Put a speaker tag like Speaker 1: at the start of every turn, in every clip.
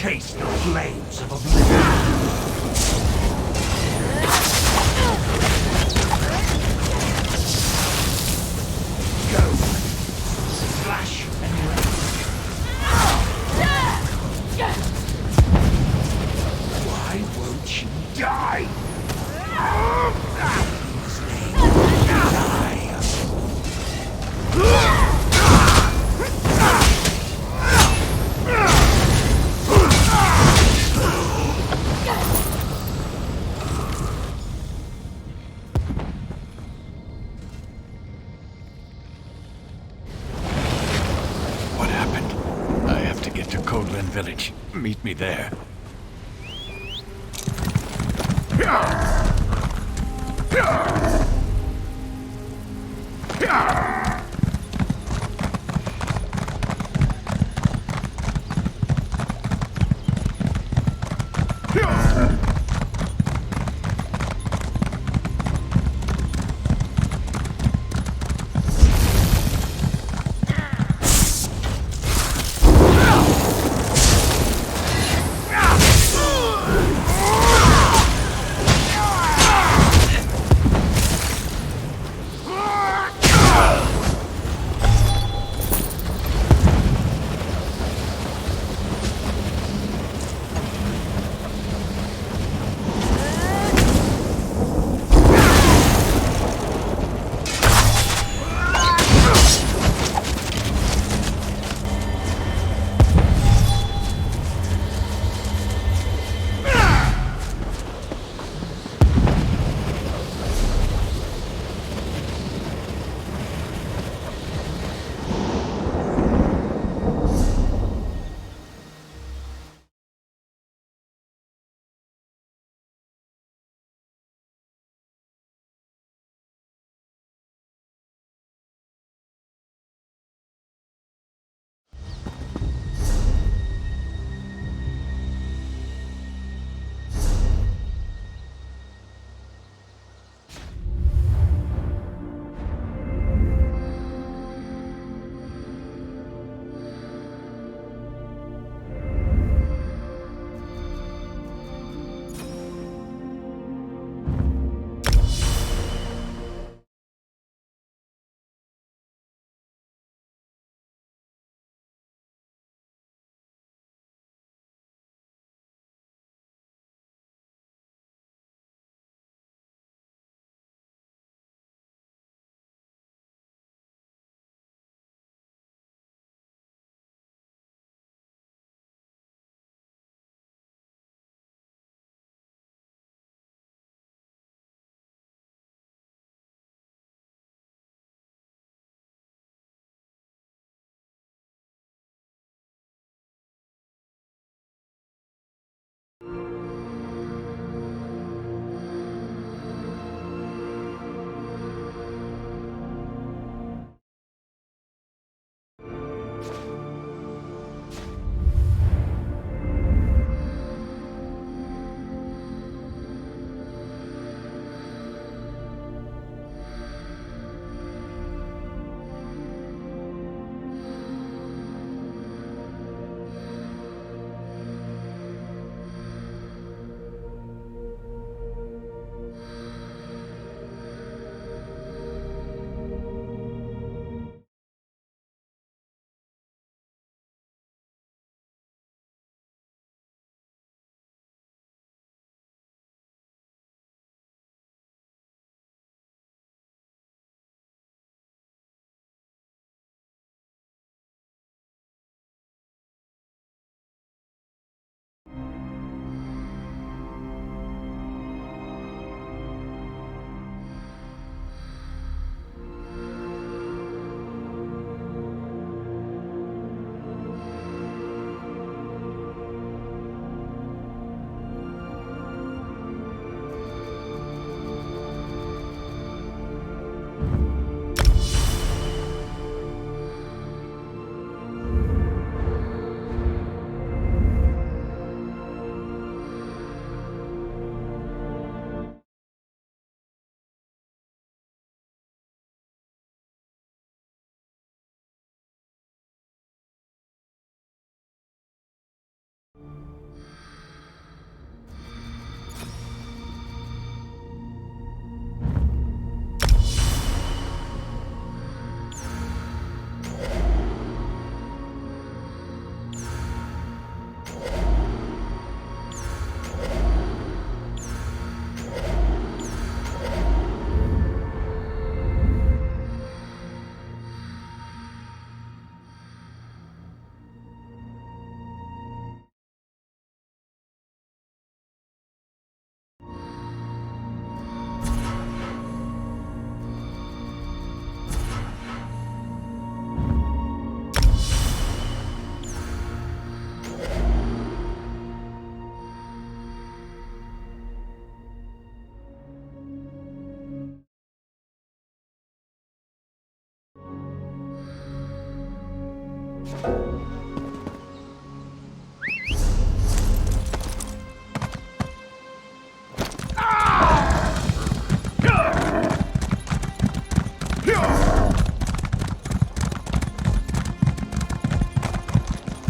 Speaker 1: Taste the flames of oblivion. Go. Slash and rage. Why won't you die? His name die.
Speaker 2: Village. Meet me there.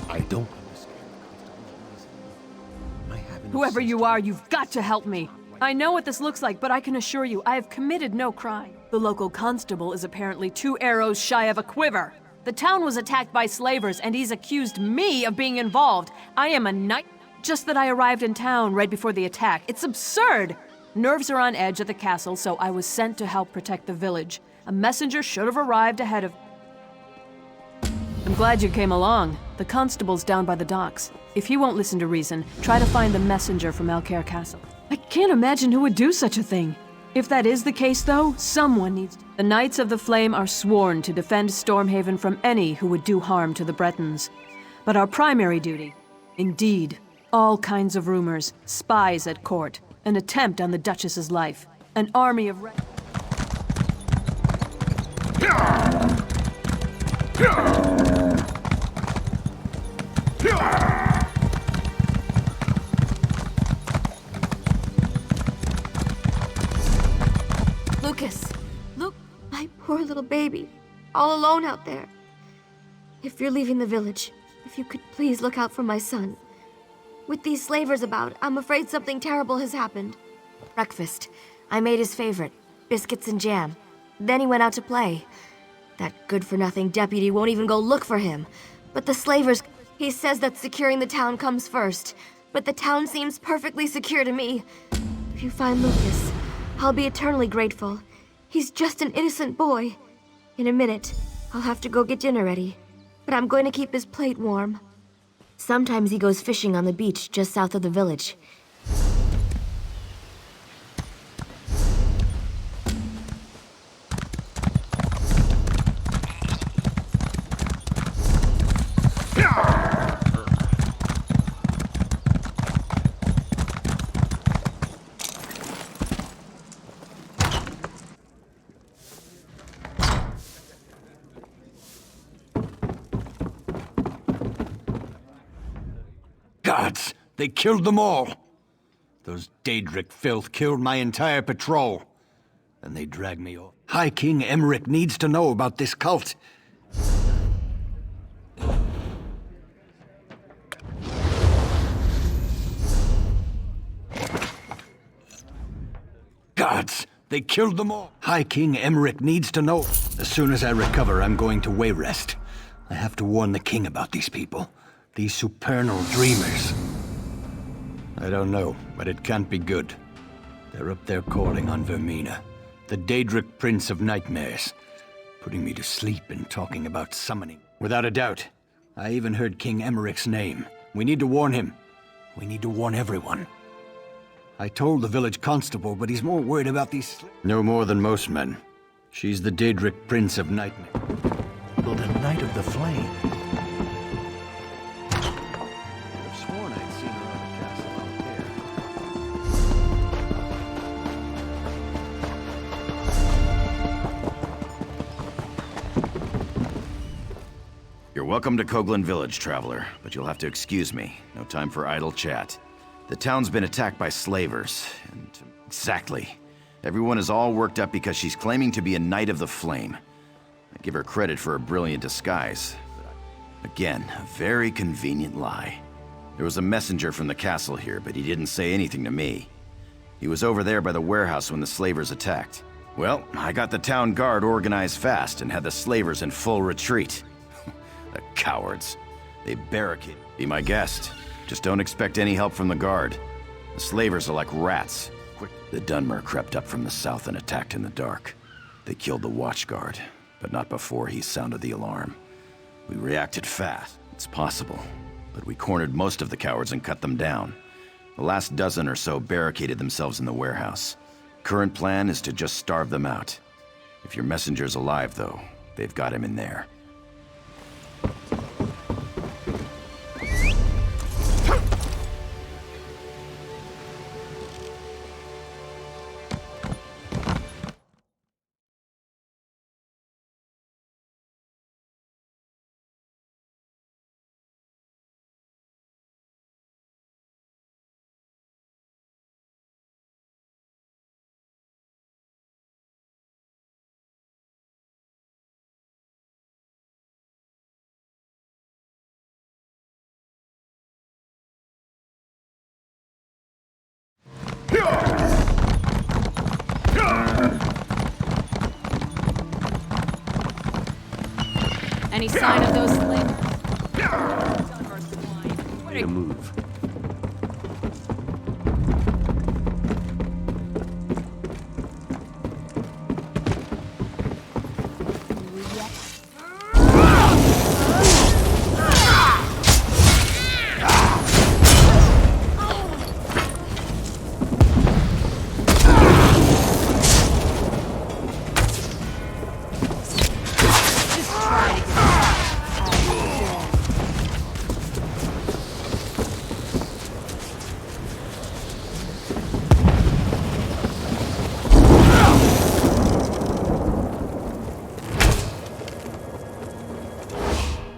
Speaker 3: I don't understand the Constable.
Speaker 4: Whoever you are, you've got to help me. I know what this looks like, but I can assure you, I have committed no crime. The local constable is apparently 2 arrows shy of a quiver. The town was attacked by slavers, and he's accused me of being involved. I am a knight. Just that I arrived in town right before the attack. It's absurd! Nerves are on edge at the castle, so I was sent to help protect the village. A messenger should have arrived ahead of... I'm glad you came along. The constable's down by the docks. If he won't listen to reason, try to find the messenger from Elcare Castle. I can't imagine who would do such a thing. If that is the case, though, someone needs to... The Knights of the Flame are sworn to defend Stormhaven from any who would do harm to the Bretons. But our primary duty, indeed, all kinds of rumors, spies at court, an attempt on the Duchess's life, an army of...
Speaker 5: Lucas! Look, my poor little baby. All alone out there. If you're leaving the village, if you could please look out for my son. With these slavers about, I'm afraid something terrible has happened. Breakfast. I made his favorite, biscuits and jam. Then he went out to play. That good-for-nothing deputy won't even go look for him. But the slavers... He says that securing the town comes first. But the town seems perfectly secure to me. If you find Lucas, I'll be eternally grateful. He's just an innocent boy. In a minute, I'll have to go get dinner ready. But I'm going to keep his plate warm. Sometimes he goes fishing on the beach just south of the village.
Speaker 2: Gods! They killed them all! Those Daedric filth killed my entire patrol. And they dragged me off. High King Emmerich needs to know about this cult. Gods! They killed them all! High King Emmerich needs to know. As soon as I recover, I'm going to Wayrest. I have to warn the king about these people. These supernal dreamers. I don't know, but it can't be good. They're up there calling on Vermina, the Daedric Prince of Nightmares, putting me to sleep and talking about summoning. Without a doubt, I even heard King Emmerich's name. We need to warn him. We need to warn everyone. I told the village constable, but he's more worried about these... No more than most men. She's the Daedric Prince of Nightmare.
Speaker 3: Well, the Knight of the Flame.
Speaker 2: I've sworn I'd seen her on the castle out there.
Speaker 6: You're welcome to Coghlan Village, traveler, but you'll have to excuse me. No time for idle chat. The town's been attacked by slavers, and... Exactly. Everyone is all worked up because she's claiming to be a Knight of the Flame. I give her credit for a brilliant disguise. Again, a very convenient lie. There was a messenger from the castle here, but he didn't say anything to me. He was over there by the warehouse when the slavers attacked. Well, I got the town guard organized fast and had the slavers in full retreat. The cowards. They barricaded. Be my guest. Just don't expect any help from the guard. The slavers are like rats. Quick. The Dunmer crept up from the south and attacked in the dark. They killed the watchguard, but not before he sounded the alarm. We reacted fast. It's possible, but we cornered most of the cowards and cut them down. The last dozen or so barricaded themselves in the warehouse. Current plan is to just starve them out. If your messenger's alive, though, they've got him in there.
Speaker 4: any sign of those slaves?
Speaker 3: Need a move.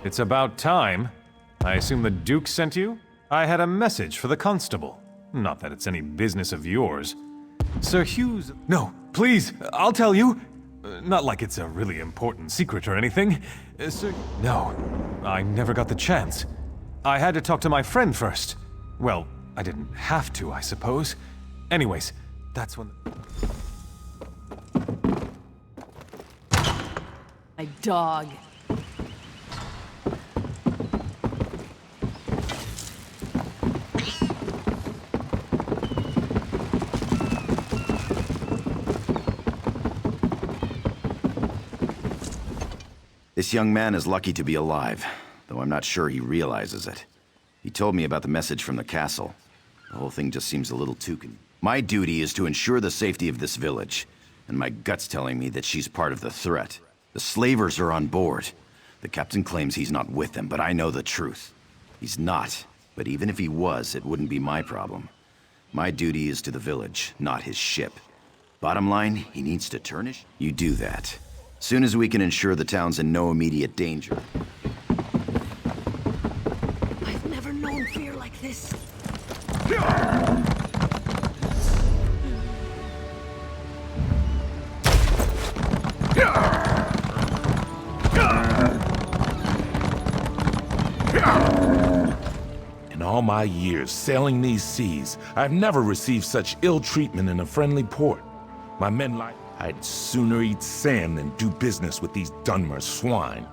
Speaker 7: It's about time. I assume the Duke sent you? I had a message for the constable. Not that it's any business of yours. Sir Hughes... No, please, I'll tell you. Not like it's a really important secret or anything. Sir... No, I never got the chance. I had to talk to my friend first. Well, I didn't have to, I suppose. Anyways, that's when...
Speaker 4: My dog.
Speaker 6: This young man is lucky to be alive, though I'm not sure he realizes it. He told me about the message from the castle. The whole thing just seems a little too My duty is to ensure the safety of this village, and my gut's telling me that she's part of the threat. The slavers are on board. The captain claims he's not with them, but I know the truth. He's not, but even if he was, it wouldn't be my problem. My duty is to the village, not his ship. Bottom line, he needs to turn his... You do that. Soon as we can ensure the town's in no immediate danger.
Speaker 4: I've never known fear like this.
Speaker 8: In all my years sailing these seas, I've never received such ill treatment in a friendly port. My men like I'd sooner eat sand than do business with these Dunmer swine.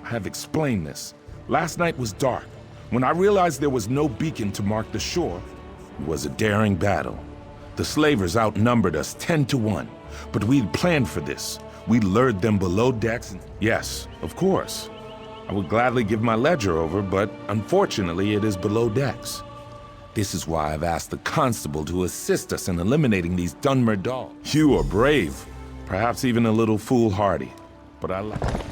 Speaker 8: I have explained this. Last night was dark. When I realized there was no beacon to mark the shore, it was a daring battle. The slavers outnumbered us 10 to 1, but we'd planned for this. We lured them below decks and... Yes, of course. I would gladly give my ledger over, but unfortunately it is below decks. This is why I've asked the constable to assist us in eliminating these Dunmer dogs. You are brave, perhaps even a little foolhardy, but I like it.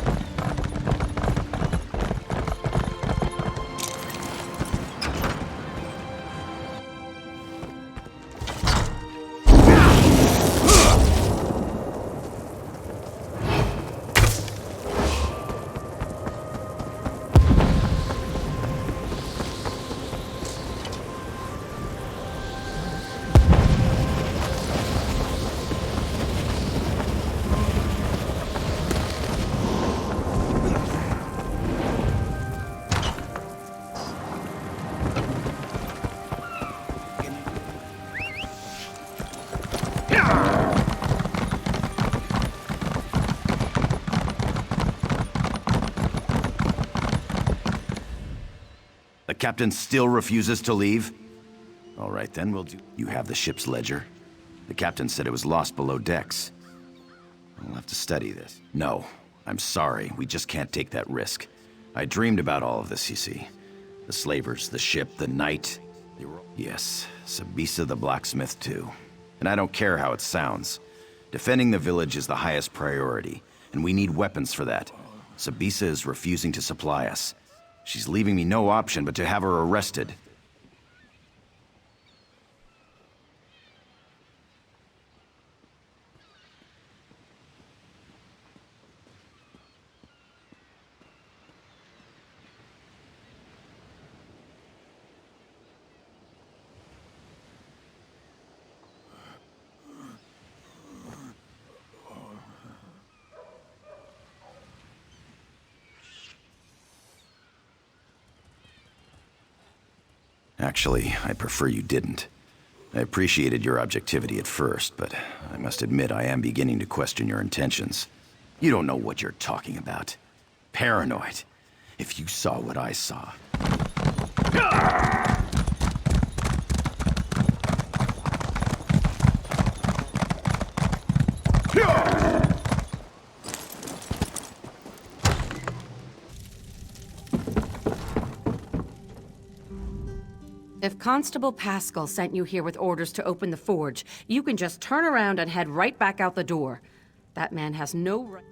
Speaker 6: The captain still refuses to leave? All right, then we'll do... You have the ship's ledger? The captain said it was lost below decks. I'll have to study this. No, I'm sorry. We just can't take that risk. I dreamed about all of this, you see. The slavers, the ship, the night. They were... Yes, Sabisa the blacksmith, too. And I don't care how it sounds. Defending the village is the highest priority, and we need weapons for that. Sabisa is refusing to supply us. She's leaving me no option but to have her arrested. Actually, I prefer you didn't. I appreciated your objectivity at first, but I must admit I am beginning to question your intentions. You don't know what you're talking about. paranoid. If you saw what I saw.
Speaker 9: If Constable Pascal sent you here with orders to open the forge, you can just turn around and head right back out the door. That man has no right.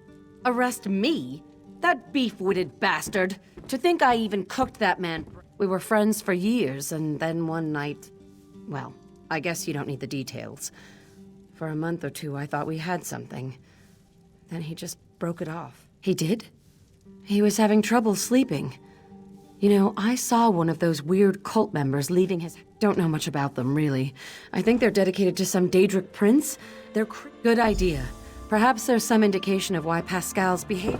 Speaker 9: Arrest me? That beef-witted bastard. To think I even cooked that man. We were friends for years, and then one night... Well, I guess you don't need the details. For a month or two, I thought we had something. Then he just broke it off. He did? He was having trouble sleeping. You know, I saw one of those weird cult members leaving his... Don't know much about them, really. I think they're dedicated to some Daedric prince. They're good idea. Perhaps there's some indication of why Pascal's behavior...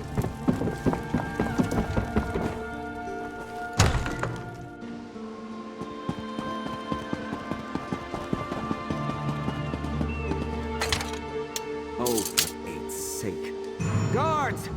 Speaker 10: Oh, for Pete's sake. Guards!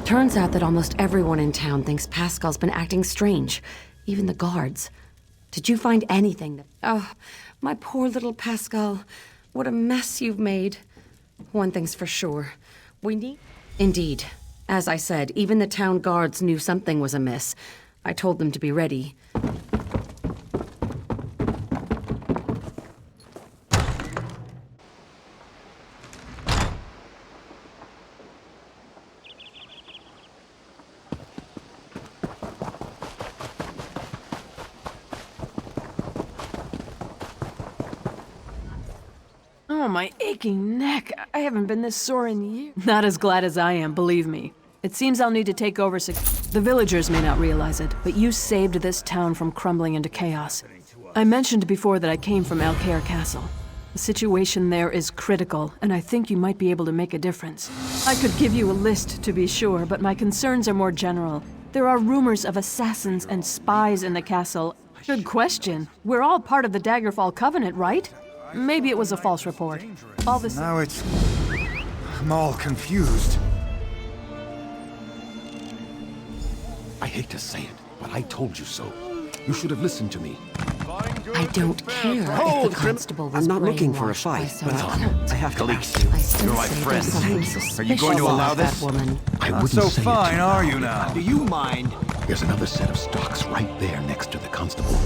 Speaker 9: Turns out that almost everyone in town thinks Pascal's been acting strange. Even the guards. Did you find anything that... Oh, my poor little Pascal. What a mess you've made. One thing's for sure. We need... Indeed. As I said, even the town guards knew something was amiss. I told them to be ready.
Speaker 4: Oh, my aching neck. I haven't been this sore in years. Not as glad as I am, believe me. It seems I'll need to take over The villagers may not realize it, but you saved this town from crumbling into chaos. I mentioned before that I came from Alcair Castle. The situation there is critical, and I think you might be able to make a difference. I could give you a list, to be sure, but my concerns are more general. There are rumors of assassins and spies in the castle. Good question. We're all part of the Daggerfall Covenant, right? Maybe it was a false report. All this...
Speaker 2: Now I'm all confused.
Speaker 3: I hate to say it, but I told you so. You should have listened to me.
Speaker 9: I don't care if the constable was
Speaker 10: I'm not looking for a
Speaker 9: brainwashed by
Speaker 10: fight,
Speaker 9: some
Speaker 10: but
Speaker 9: cult.
Speaker 10: I have to ask
Speaker 6: Khalees,
Speaker 10: you.
Speaker 9: I still
Speaker 6: you're my
Speaker 9: say
Speaker 6: friend.
Speaker 9: there's something
Speaker 6: Are you
Speaker 9: suspicious
Speaker 6: going to allow
Speaker 9: about
Speaker 6: this?
Speaker 9: that woman.
Speaker 3: I
Speaker 2: Not
Speaker 3: wouldn't
Speaker 2: so
Speaker 3: say
Speaker 2: fine,
Speaker 3: it.
Speaker 2: are you now?
Speaker 10: Do you mind?
Speaker 3: There's another set of stocks right there next to the constable.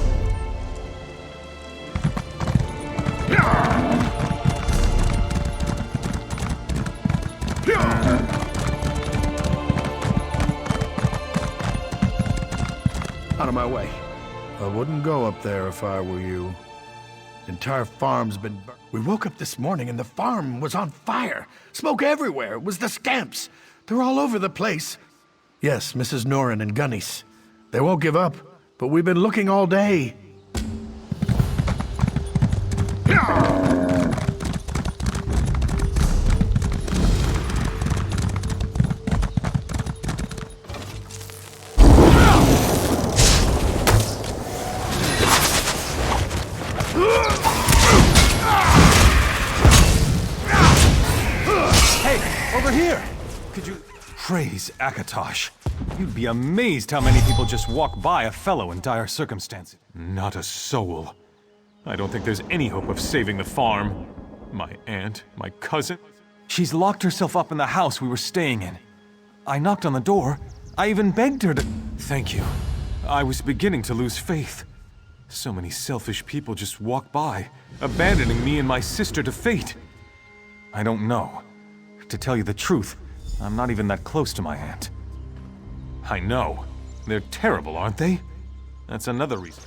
Speaker 2: Out of my way. I wouldn't go up there if I were you. The entire farm's been burnt. We woke up this morning and the farm was on fire. Smoke everywhere. It was the scamps. They're all over the place. Yes, Mrs. Norin and Gunnis. They won't give up, but we've been looking all day.
Speaker 7: over here! Could you... Praise Akatosh. You'd be amazed how many people just walk by a fellow in dire circumstances. Not a soul. I don't think there's any hope of saving the farm. My aunt, my cousin... She's locked herself up in the house we were staying in. I knocked on the door. I even begged her to... Thank you. I was beginning to lose faith. So many selfish people just walk by, abandoning me and my sister to fate. I don't know. To tell you the truth, I'm not even that close to my aunt. I know. They're terrible, aren't they? That's another reason.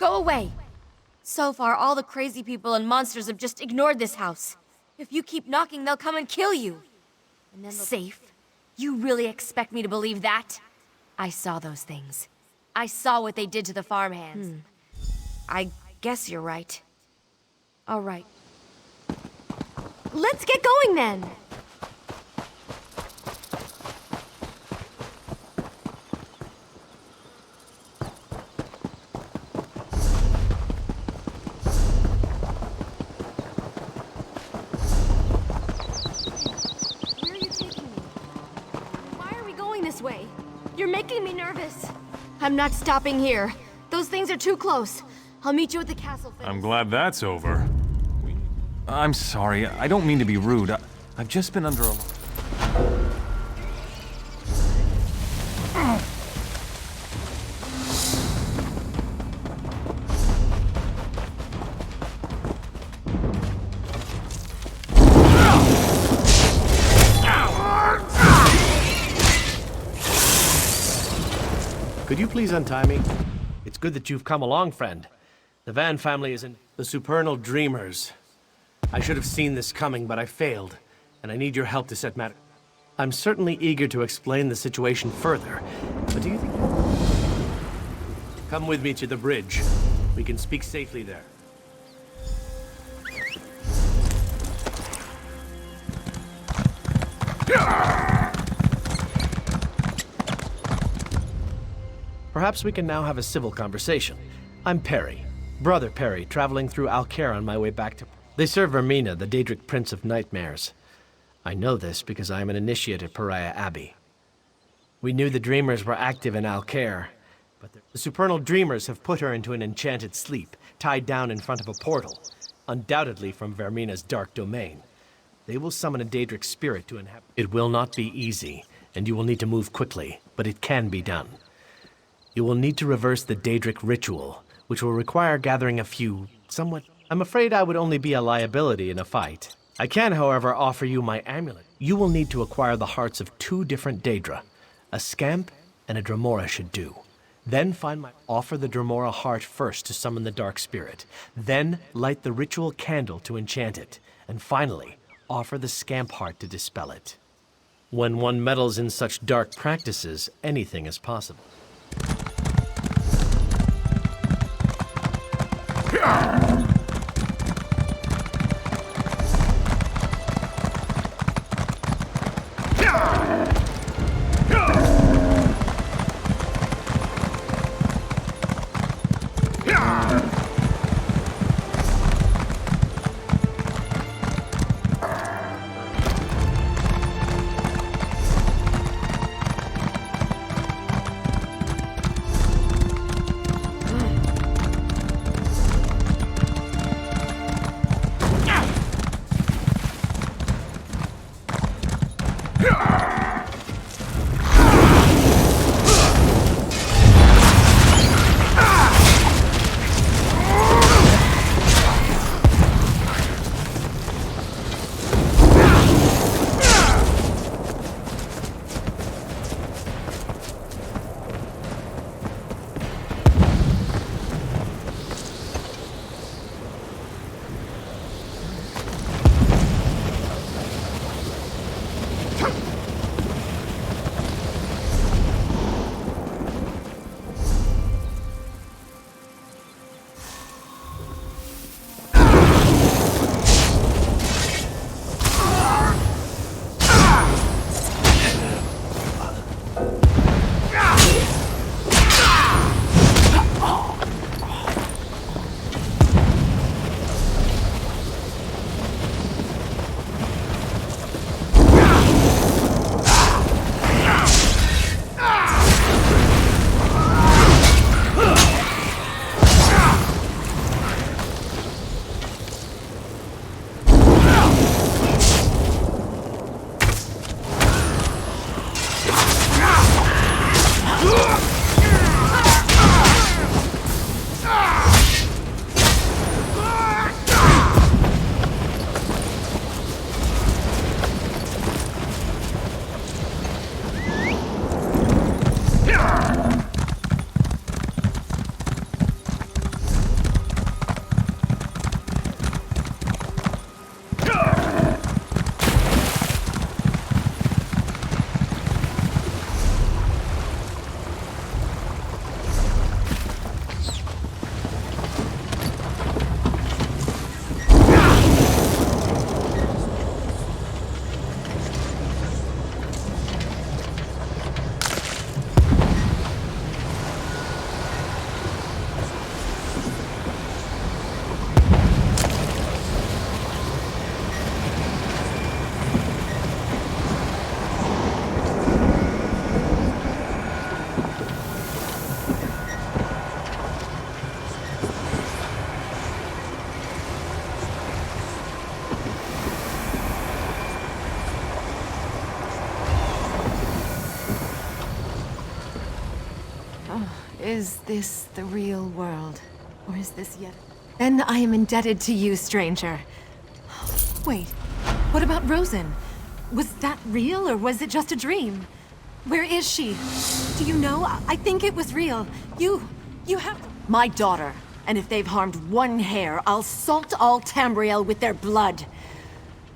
Speaker 5: Go away! So far, all the crazy people and monsters have just ignored this house. If you keep knocking, they'll come and kill you. And then safe? You really expect me to believe that? I saw those things. I saw what they did to the farmhands. I guess you're right. All right. Let's get going then! Way. You're making me nervous. I'm not stopping here. Those things are too close. I'll meet you at the castle face.
Speaker 7: I'm glad that's over. I'm sorry. I don't mean to be rude. I've just been under a...
Speaker 11: Could you please untie me? It's good that you've come along, friend. The Van family is in the Supernal Dreamers. I should have seen this coming, but I failed, and I need your help to set matters. I'm certainly eager to explain the situation further, but do you think... Come with me to the bridge. We can speak safely there. Perhaps we can now have a civil conversation. I'm Perry, Brother Perry, traveling through Alcaire on my way back to... They serve Vermina, the Daedric Prince of Nightmares. I know this because I am an initiate at Pariah Abbey. We knew the Dreamers were active in Alcaire, but the Supernal Dreamers have put her into an enchanted sleep, tied down in front of a portal, undoubtedly from Vermina's dark domain. They will summon a Daedric spirit to inhabit... It will not be easy, and you will need to move quickly, but it can be done. You will need to reverse the Daedric ritual, which will require gathering a few, somewhat... I'm afraid I would only be a liability in a fight. I can, however, offer you my amulet. You will need to acquire the hearts of 2 different Daedra. A Scamp and a Dremora should do. Then offer the Dremora heart first to summon the dark spirit. Then light the ritual candle to enchant it. And finally, offer the Scamp heart to dispel it. When one meddles in such dark practices, anything is possible.
Speaker 12: is this the real world? Or is this yet? Then I am indebted to you, stranger. Wait, what about Rosen? Was that real, or was it just a dream? Where is she? Do you know? I think it was real. You have...
Speaker 13: My daughter. And if they've harmed one hair, I'll salt all Tamriel with their blood.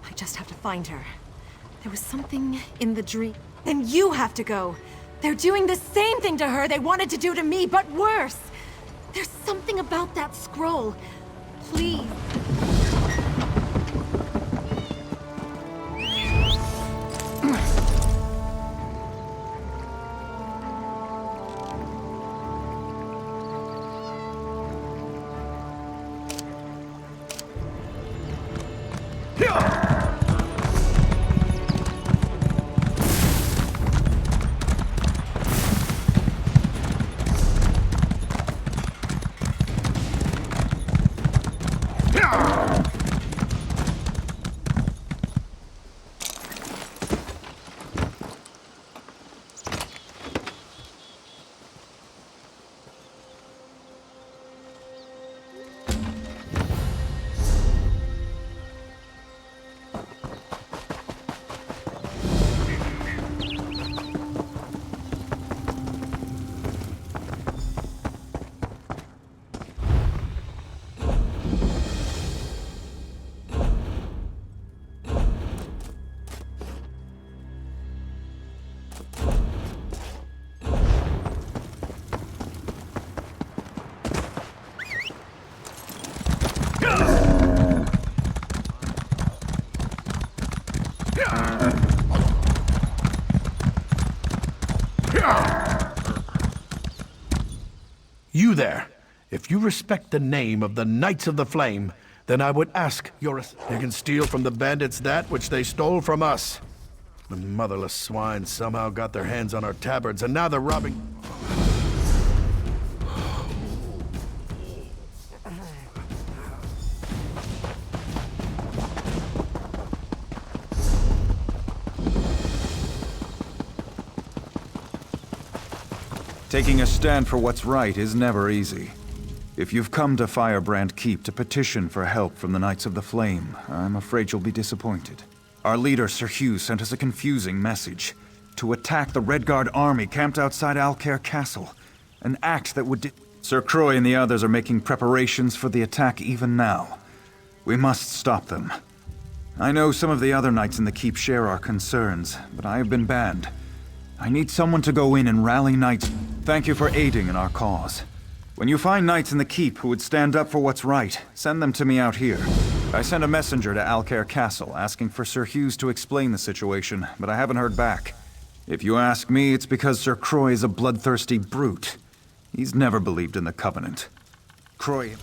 Speaker 13: I just have to find her. There was something in the dream.
Speaker 12: Then you have to go. They're doing the same thing to her they wanted to do to me, but worse.
Speaker 13: There's something about that scroll. Please.
Speaker 14: You there, if you respect the name of the Knights of the Flame, then I would ask your... They can steal from the bandits that which they stole from us. The motherless swine somehow got their hands on our tabards, and now they're robbing...
Speaker 15: Taking a stand for what's right is never easy. If you've come to Firebrand Keep to petition for help from the Knights of the Flame, I'm afraid you'll be disappointed. Our leader, Sir Hugh, sent us a confusing message. To attack the Redguard army camped outside Alcair Castle. An act that would... Sir Croy and the others are making preparations for the attack even now. We must stop them. I know some of the other knights in the Keep share our concerns, but I have been banned. I need someone to go in and rally knights. Thank you for aiding in our cause. When you find knights in the Keep who would stand up for what's right, send them to me out here. I sent a messenger to Alcair Castle asking for Sir Hughes to explain the situation, but I haven't heard back. If you ask me, it's because Sir Croy is a bloodthirsty brute. He's never believed in the Covenant. Croy...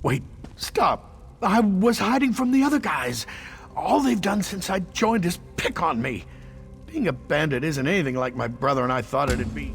Speaker 14: Wait, stop. I was hiding from the other guys. All they've done since I joined is pick on me. Being a bandit isn't anything like my brother and I thought it'd be.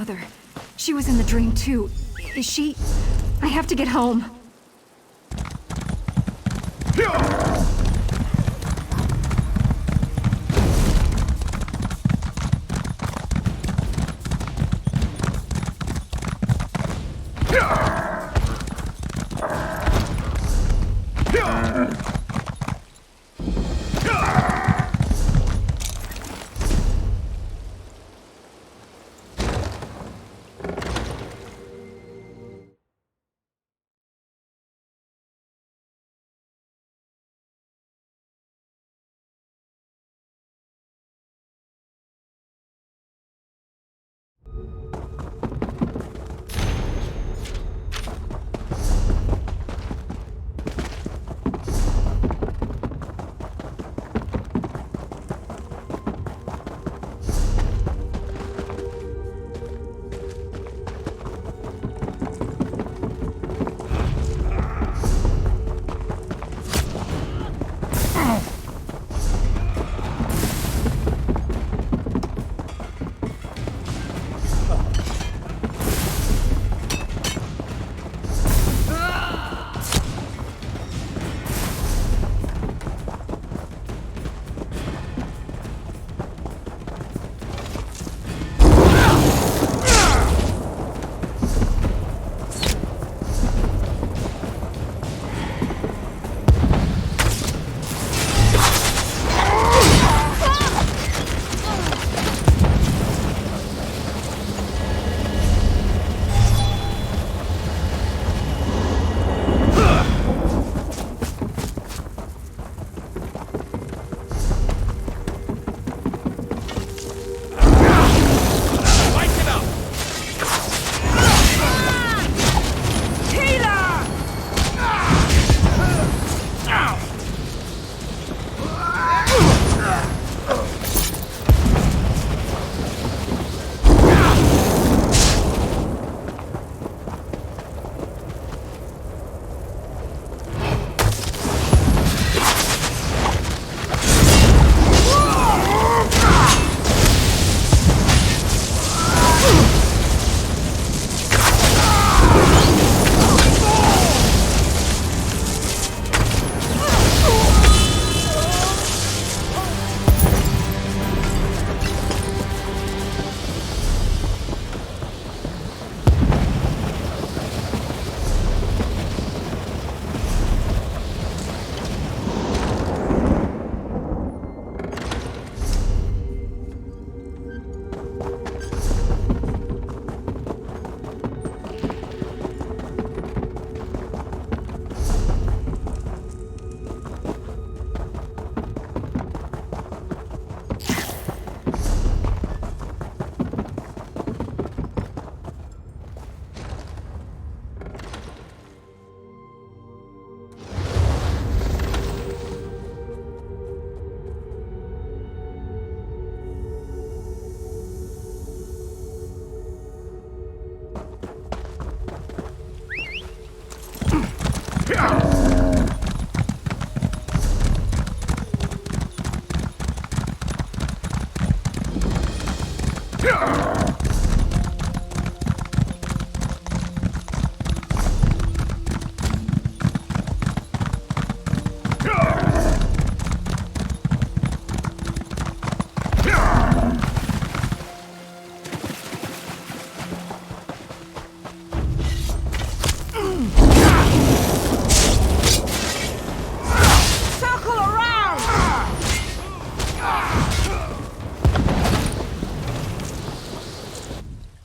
Speaker 12: mother. She was in the dream too. Is she... I have to get home.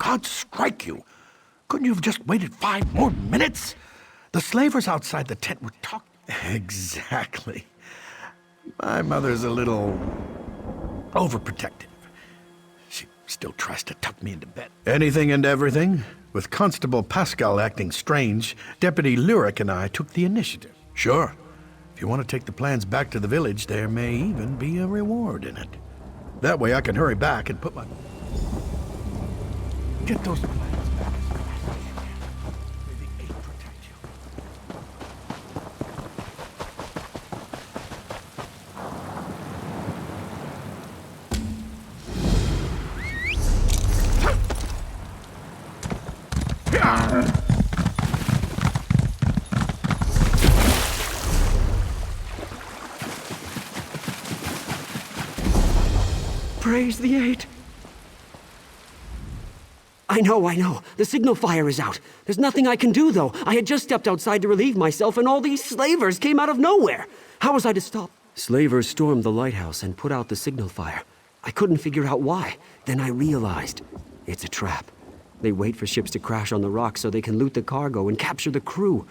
Speaker 14: God strike you! Couldn't you have just waited 5 more minutes? The slavers outside the tent were talking. Exactly. My mother's a little overprotective. She still tries to tuck me into bed. Anything and everything. With Constable Pascal acting strange, Deputy Lyric and I took the initiative. Sure. If you want to take the plans back to the village, there may even be a reward in it. That way I can hurry back and put my... Get those plans back as fast as you can. May the Eight protect you.
Speaker 10: Praise the Eight. I know. The signal fire is out. There's nothing I can do, though. I had just stepped outside to relieve myself, and all these slavers came out of nowhere. How was I to stop? Slavers stormed the lighthouse and put out the signal fire. I couldn't figure out why. Then I realized it's a trap. They wait for ships to crash on the rocks so they can loot the cargo and capture the crew.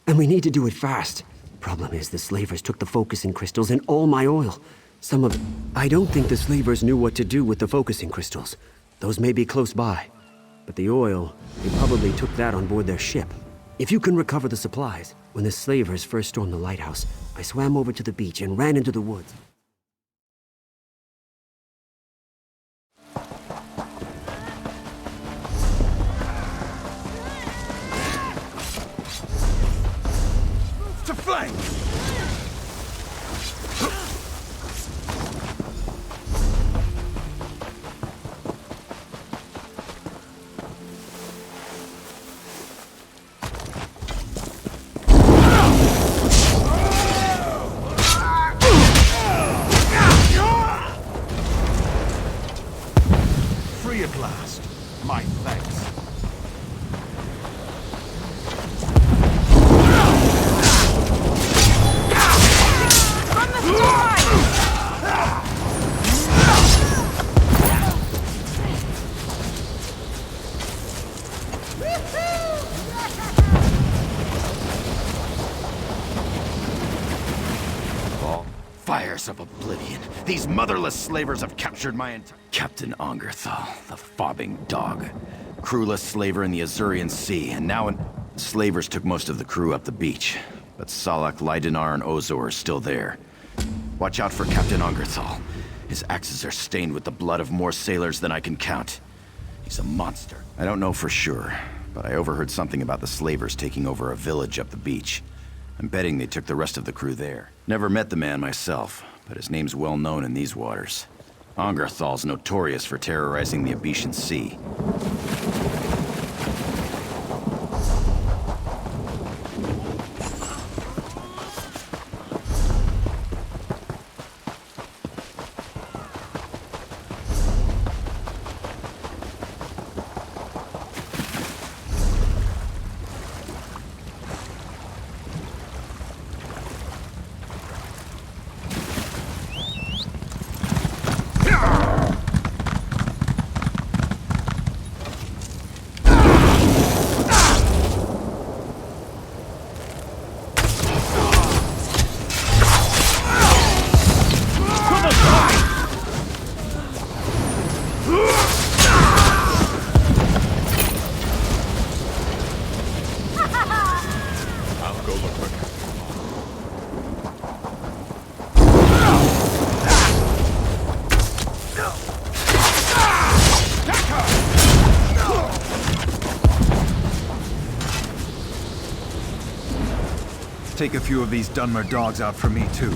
Speaker 10: And we need to do it fast. Problem is, the slavers took the focusing crystals and all my oil. Some of it. I don't think the slavers knew what to do with the focusing crystals. Those may be close by. But the oil, they probably took that on board their ship. If you can recover the supplies. When the slavers first stormed the lighthouse, I swam over to the beach and ran into the woods.
Speaker 3: To flank! Free at last. My thanks.
Speaker 6: Fires of oblivion. These motherless slavers have captured my entire... Captain Ongerthal, the fobbing dog. Crewless slaver in the Azurian Sea, and now slavers took most of the crew up the beach. But Salak, Leidenar, and Ozor are still there. Watch out for Captain Ongerthal. His axes are stained with the blood of more sailors than I can count. He's a monster. I don't know for sure, but I overheard something about the slavers taking over a village up the beach. I'm betting they took the rest of the crew there. Never met the man myself, but his name's well known in these waters. Ongerthal's notorious for terrorizing the Abetian Sea.
Speaker 15: Take a few of these Dunmer dogs out for me, too.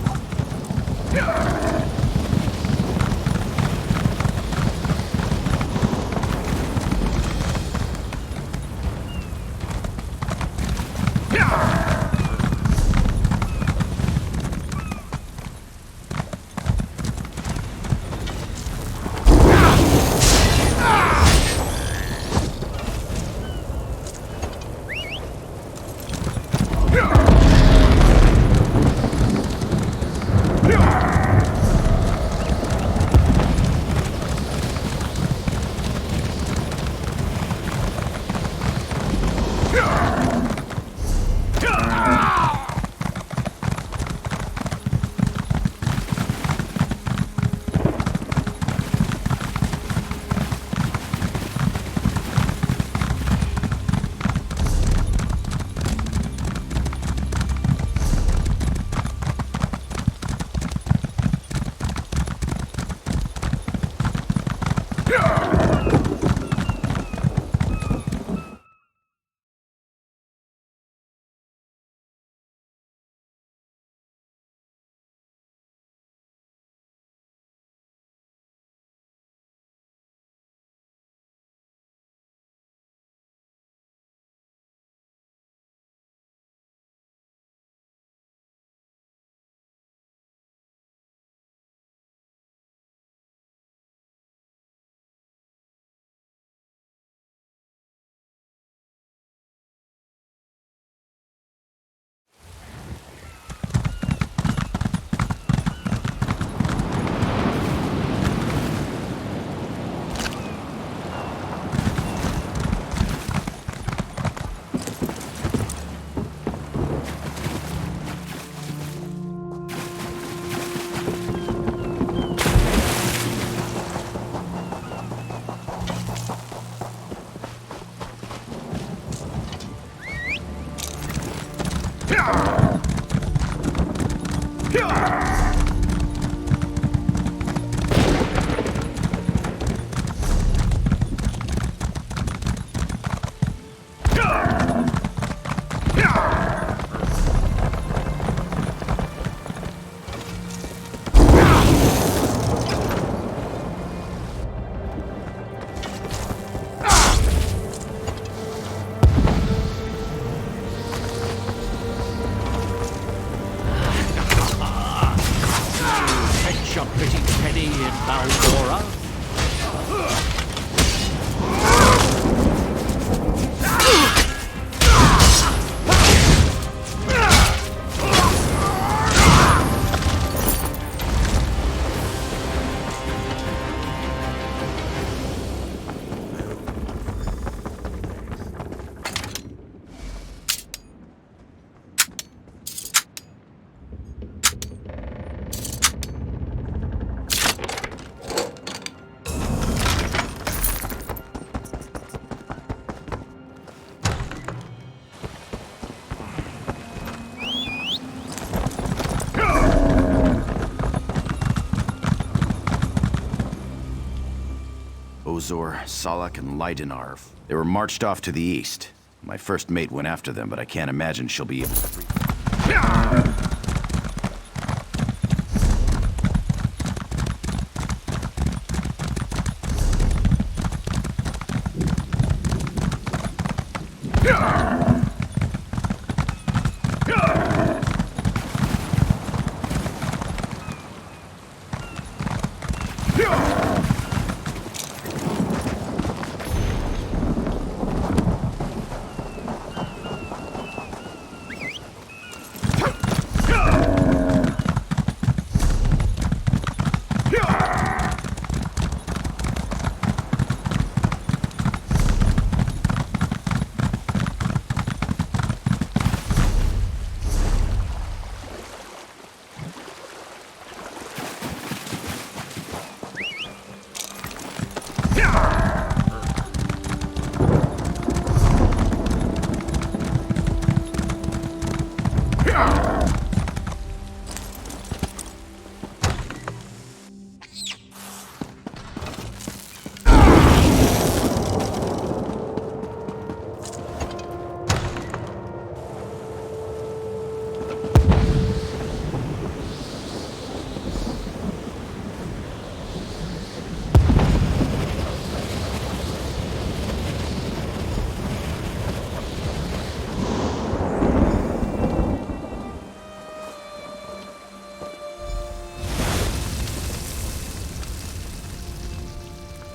Speaker 6: Ozor, Salak, and Leidenar. They were marched off to the east. My first mate went after them, but I can't imagine she'll be able to free.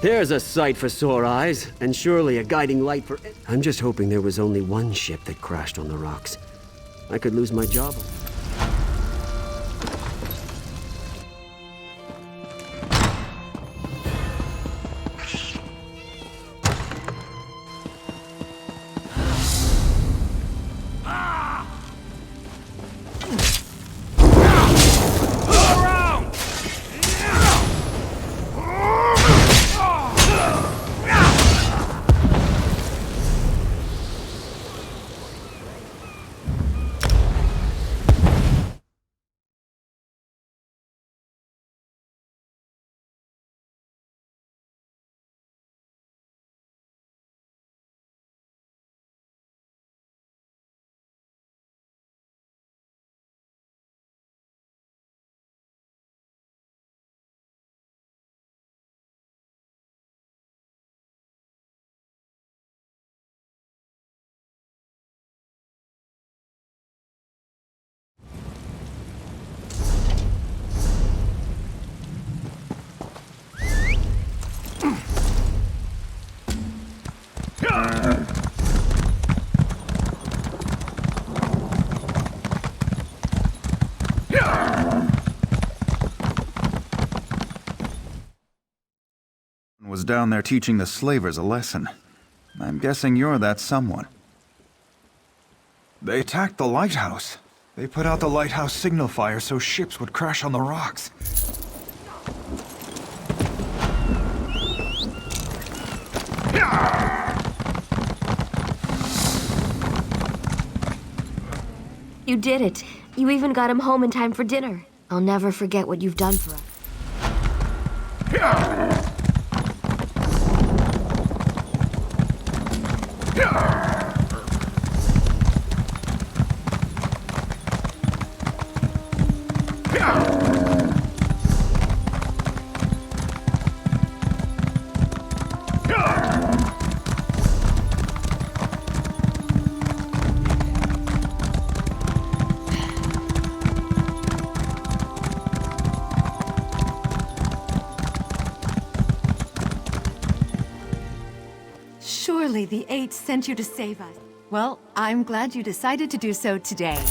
Speaker 10: There's a sight for sore eyes, and surely a guiding light for... I'm just hoping there was only one ship that crashed on the rocks. I could lose my job.
Speaker 15: Was down there teaching the slavers a lesson. I'm guessing you're that someone. They attacked the lighthouse. They put out the lighthouse signal fire so ships would crash on the rocks.
Speaker 5: You did it. You even got him home in time for dinner. I'll never forget what you've done for us.
Speaker 12: Surely the Eight sent you to save us. Well, I'm glad you decided to do so today.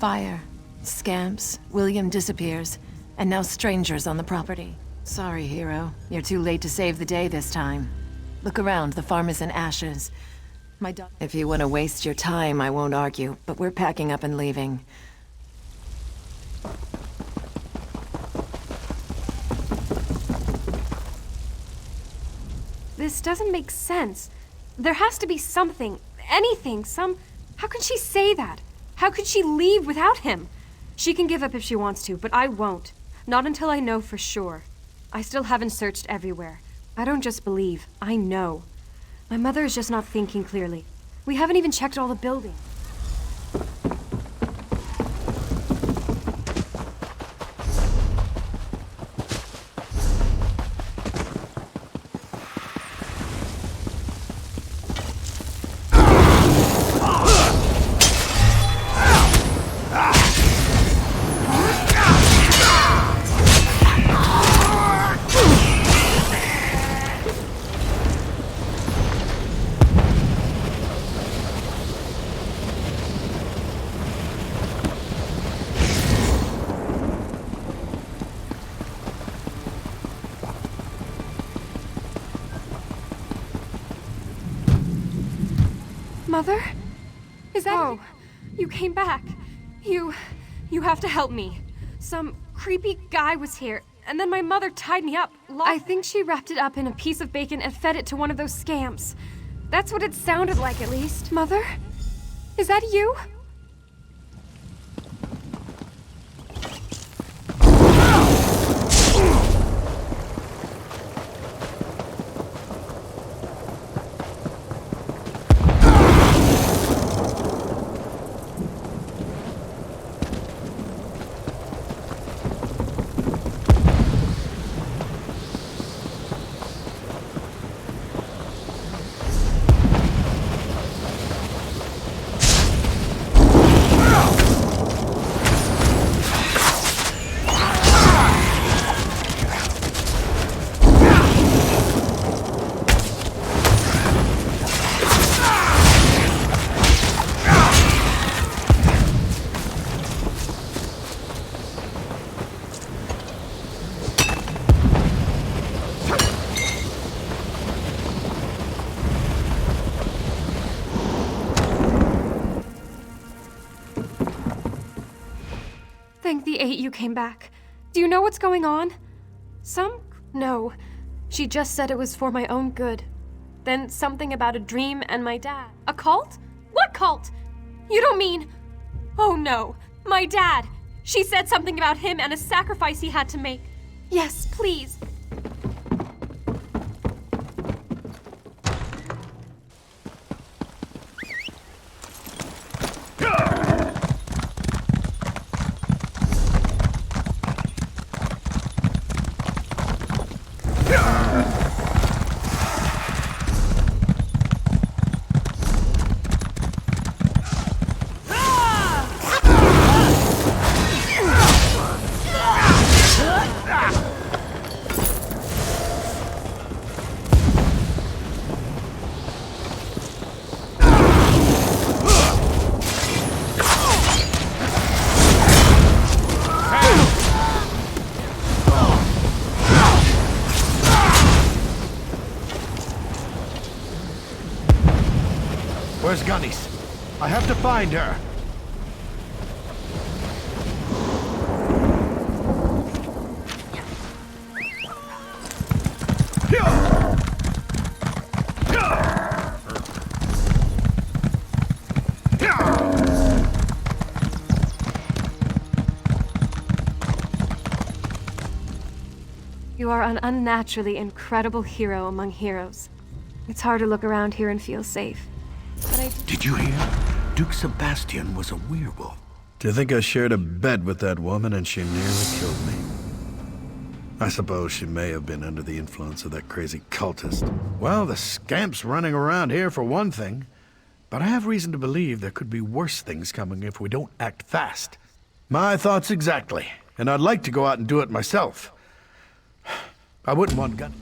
Speaker 12: Fire, scamps, William disappears, and now strangers on the property. Sorry, hero. You're too late to save the day this time. Look around, the farm is in ashes. If you want to waste your time, I won't argue, but we're packing up and leaving.
Speaker 5: This doesn't make sense. There has to be something, anything, How could she say that? How could she leave without him? She can give up if she wants to, but I won't. Not until I know for sure. I still haven't searched everywhere. I don't just believe, I know. My mother is just not thinking clearly. We haven't even checked all the buildings. Mother? Is that... Oh, you came back. You have to help me. Some creepy guy was here, and then my mother tied me up. I think she wrapped it up in a piece of bacon and fed it to one of those scamps. That's what it sounded like, at least. Mother? Is that you? Thank the 8 you came back. Do you know what's going on? No. She just said it was for my own good. Then something about a dream and my dad. A cult? What cult? You don't mean... Oh no, my dad. She said something about him and a sacrifice he had to make. Yes, please.
Speaker 14: Where's Gunny's? I have to find her.
Speaker 5: You are an unnaturally incredible hero among heroes. It's hard to look around here and feel safe. But
Speaker 14: Did you hear? Duke Sebastian was a werewolf. Do you think I shared a bed with that woman and she nearly killed me? I suppose she may have been under the influence of that crazy cultist. Well, the scamp's running around here for one thing. But I have reason to believe there could be worse things coming if we don't act fast. My thoughts exactly. And I'd like to go out and do it myself. I wouldn't want gun.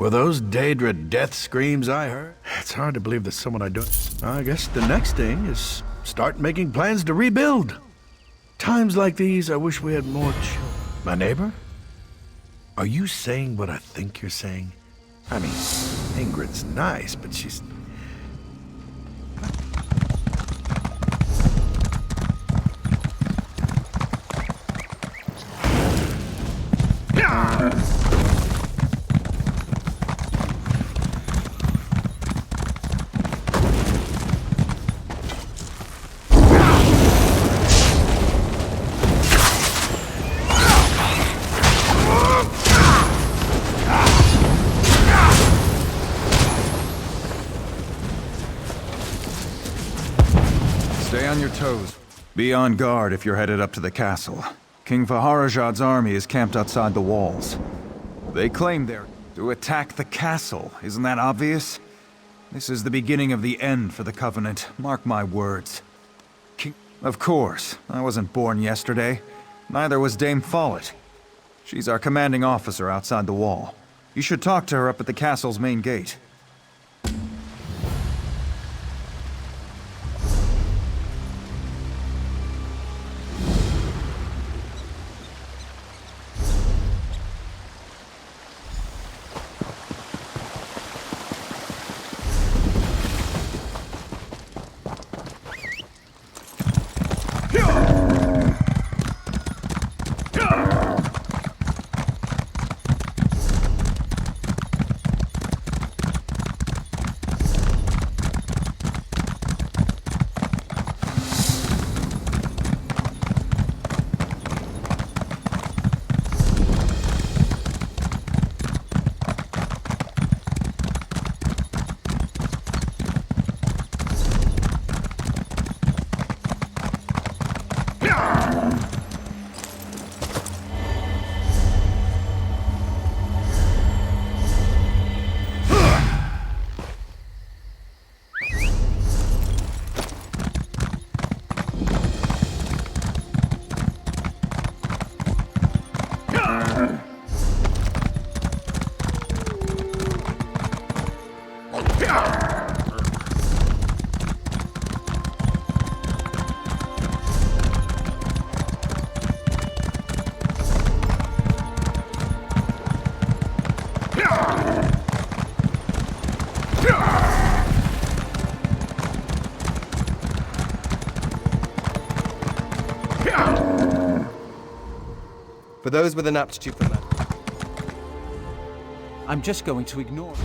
Speaker 14: Were those Daedra death screams I heard? It's hard to believe that someone I don't... I guess the next thing is start making plans to rebuild. Times like these, I wish we had more children. My neighbor? Are you saying what I think you're saying? I mean, Ingrid's nice, but she's...
Speaker 15: Stay on your toes. Be on guard if you're headed up to the castle. King Faharajad's army is camped outside the walls. They claim they're to attack the castle. Isn't that obvious? This is the beginning of the end for the Covenant. Mark my words. Of course, I wasn't born yesterday. Neither was Dame Follett. She's our commanding officer outside the wall. You should talk to her up at the castle's main gate.
Speaker 16: For those with an aptitude for math, I'm just going to ignore it.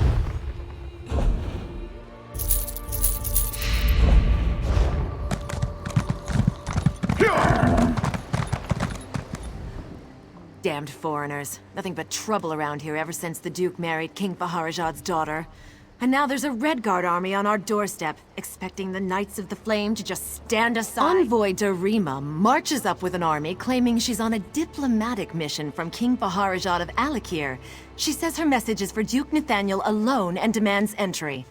Speaker 13: Damned foreigners. Nothing but trouble around here ever since the Duke married King Faharajad's daughter. And now there's a Redguard army on our doorstep, expecting the Knights of the Flame to just stand aside. Envoy Darima marches up with an army claiming she's on a diplomatic mission from King Faharajad of Alakir. She says her message is for Duke Nathaniel alone and demands entry.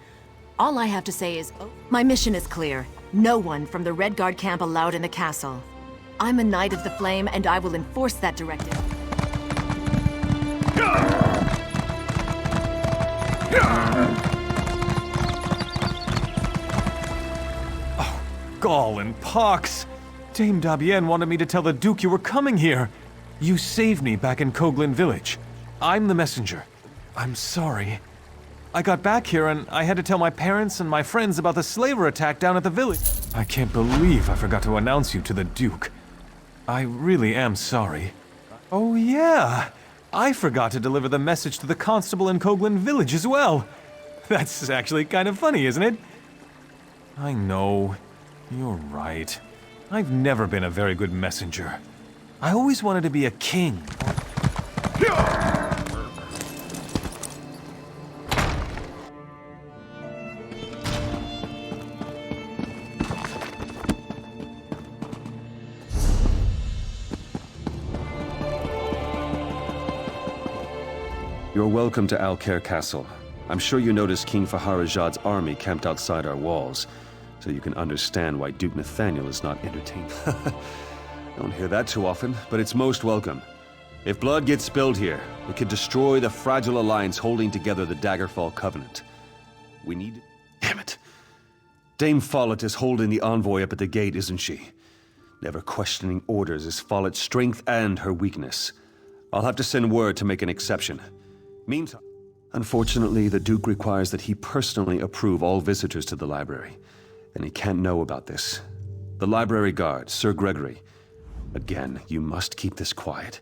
Speaker 13: All I have to say is, my mission is clear. No one from the Redguard camp allowed in the castle. I'm a Knight of the Flame, and I will enforce that directive.
Speaker 7: Gall and pox! Dame Dabienne wanted me to tell the Duke you were coming here. You saved me back in Coglin Village. I'm the messenger. I'm sorry. I got back here and I had to tell my parents and my friends about the slaver attack down at the village. I can't believe I forgot to announce you to the Duke. I really am sorry. Oh yeah! I forgot to deliver the message to the constable in Coglin Village as well. That's actually kind of funny, isn't it? I know. You're right. I've never been a very good messenger. I always wanted to be a king.
Speaker 17: You're welcome to Alcair Castle. I'm sure you noticed King Faharajad's army camped outside our walls, so you can understand why Duke Nathaniel is not entertained. Don't hear that too often, but it's most welcome. If blood gets spilled here, it could destroy the fragile alliance holding together the Daggerfall Covenant. We need... Damn it. Dame Follett is holding the envoy up at the gate, isn't she? Never questioning orders is Follett's strength and her weakness. I'll have to send word to make an exception. Meantime... Unfortunately, the Duke requires that he personally approve all visitors to the library, and he can't know about this. The library guard, Sir Gregory. Again, you must keep this quiet.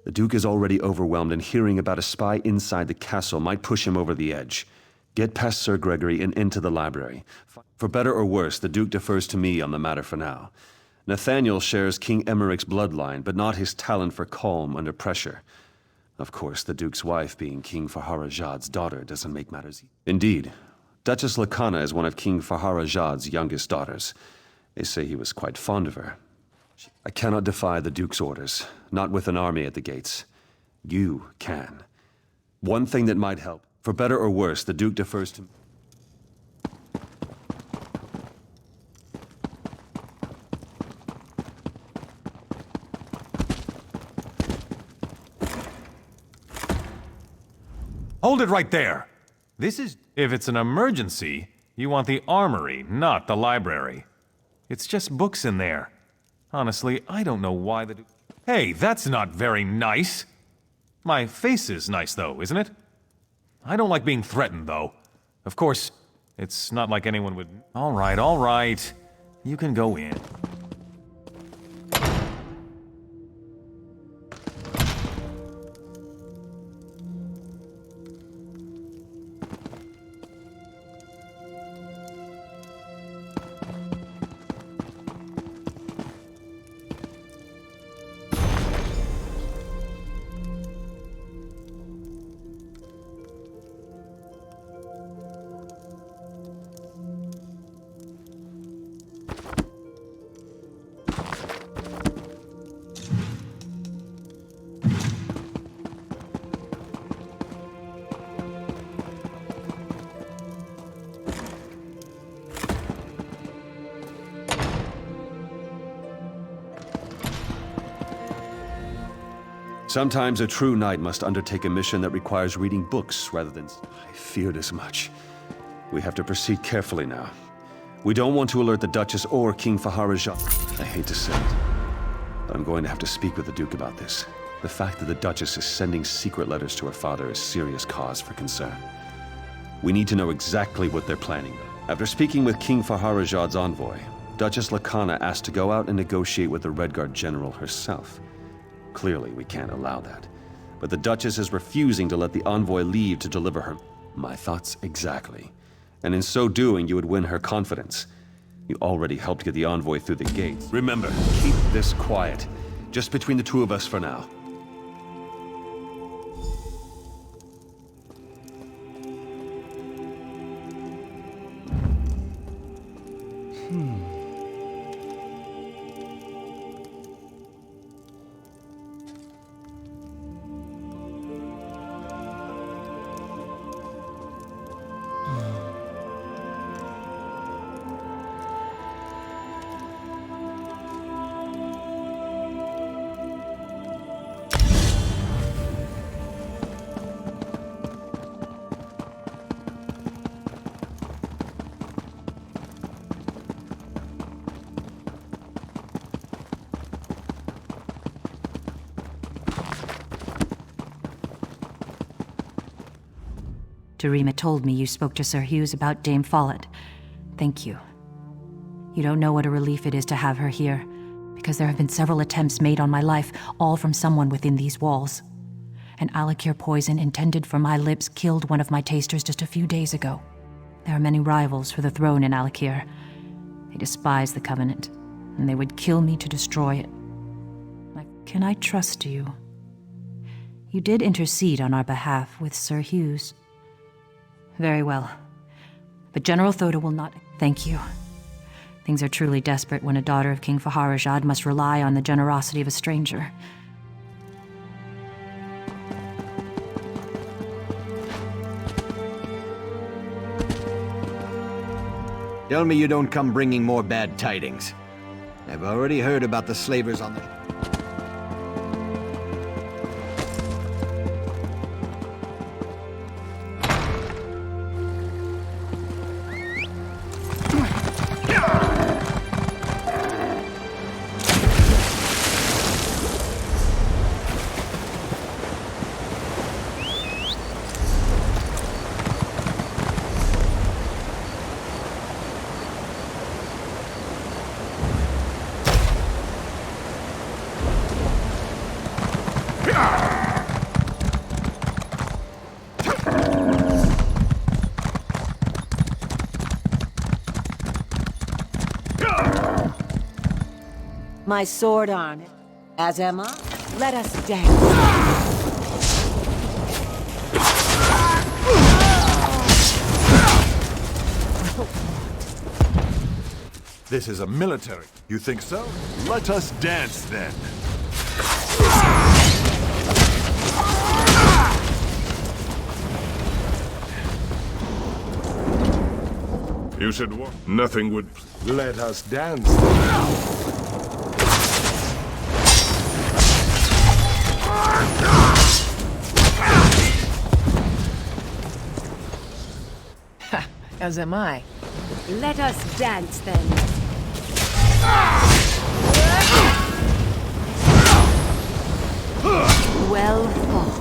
Speaker 17: The Duke is already overwhelmed, and hearing about a spy inside the castle might push him over the edge. Get past Sir Gregory and into the library. For better or worse, the Duke defers to me on the matter for now. Nathaniel shares King Emmerich's bloodline, but not his talent for calm under pressure. Of course, the Duke's wife being King Faharajad's daughter doesn't make matters. Indeed, Duchess Lakana is one of King Faharajad's youngest daughters. They say he was quite fond of her. I cannot defy the Duke's orders, not with an army at the gates. You can. One thing that might help. For better or worse, the Duke defers to...
Speaker 7: Hold it right there! This is... If it's an emergency, you want the armory, not the library. It's just books in there. Honestly, I don't know why the... Hey, that's not very nice! My face is nice, though, isn't it? I don't like being threatened, though. Of course, it's not like anyone would... All right. You can go in.
Speaker 17: Sometimes a true knight must undertake a mission that requires reading books rather than... I feared as much. We have to proceed carefully now. We don't want to alert the Duchess or King Faharajad. I hate to say it, but I'm going to have to speak with the Duke about this. The fact that the Duchess is sending secret letters to her father is serious cause for concern. We need to know exactly what they're planning. After speaking with King Faharajad's envoy, Duchess Lakana asked to go out and negotiate with the Redguard General herself. Clearly, we can't allow that. But the Duchess is refusing to let the envoy leave to deliver her... My thoughts exactly. And in so doing, you would win her confidence. You already helped get the envoy through the gates. Remember, keep this quiet. Just between the two of us for now.
Speaker 18: Darima told me you spoke to Sir Hughes about Dame Follett. Thank you. You don't know what a relief it is to have her here, because there have been several attempts made on my life, all from someone within these walls. An Alakir poison intended for my lips killed one of my tasters just a few days ago. There are many rivals for the throne in Alakir. They despise the Covenant, and they would kill me to destroy it. Can I trust you? You did intercede on our behalf with Sir Hughes. Very well. But General Thoda will not... Thank you. Things are truly desperate when a daughter of King Faharajad must rely on the generosity of a stranger.
Speaker 2: Tell me you don't come bringing more bad tidings. I've already heard about the slavers on the...
Speaker 19: My sword on it, as am I. Let us dance.
Speaker 3: This is a military. You think so? Let us dance then.
Speaker 8: You said what? Nothing would... Let us dance.
Speaker 13: As am I.
Speaker 19: Let us dance then. Well fought.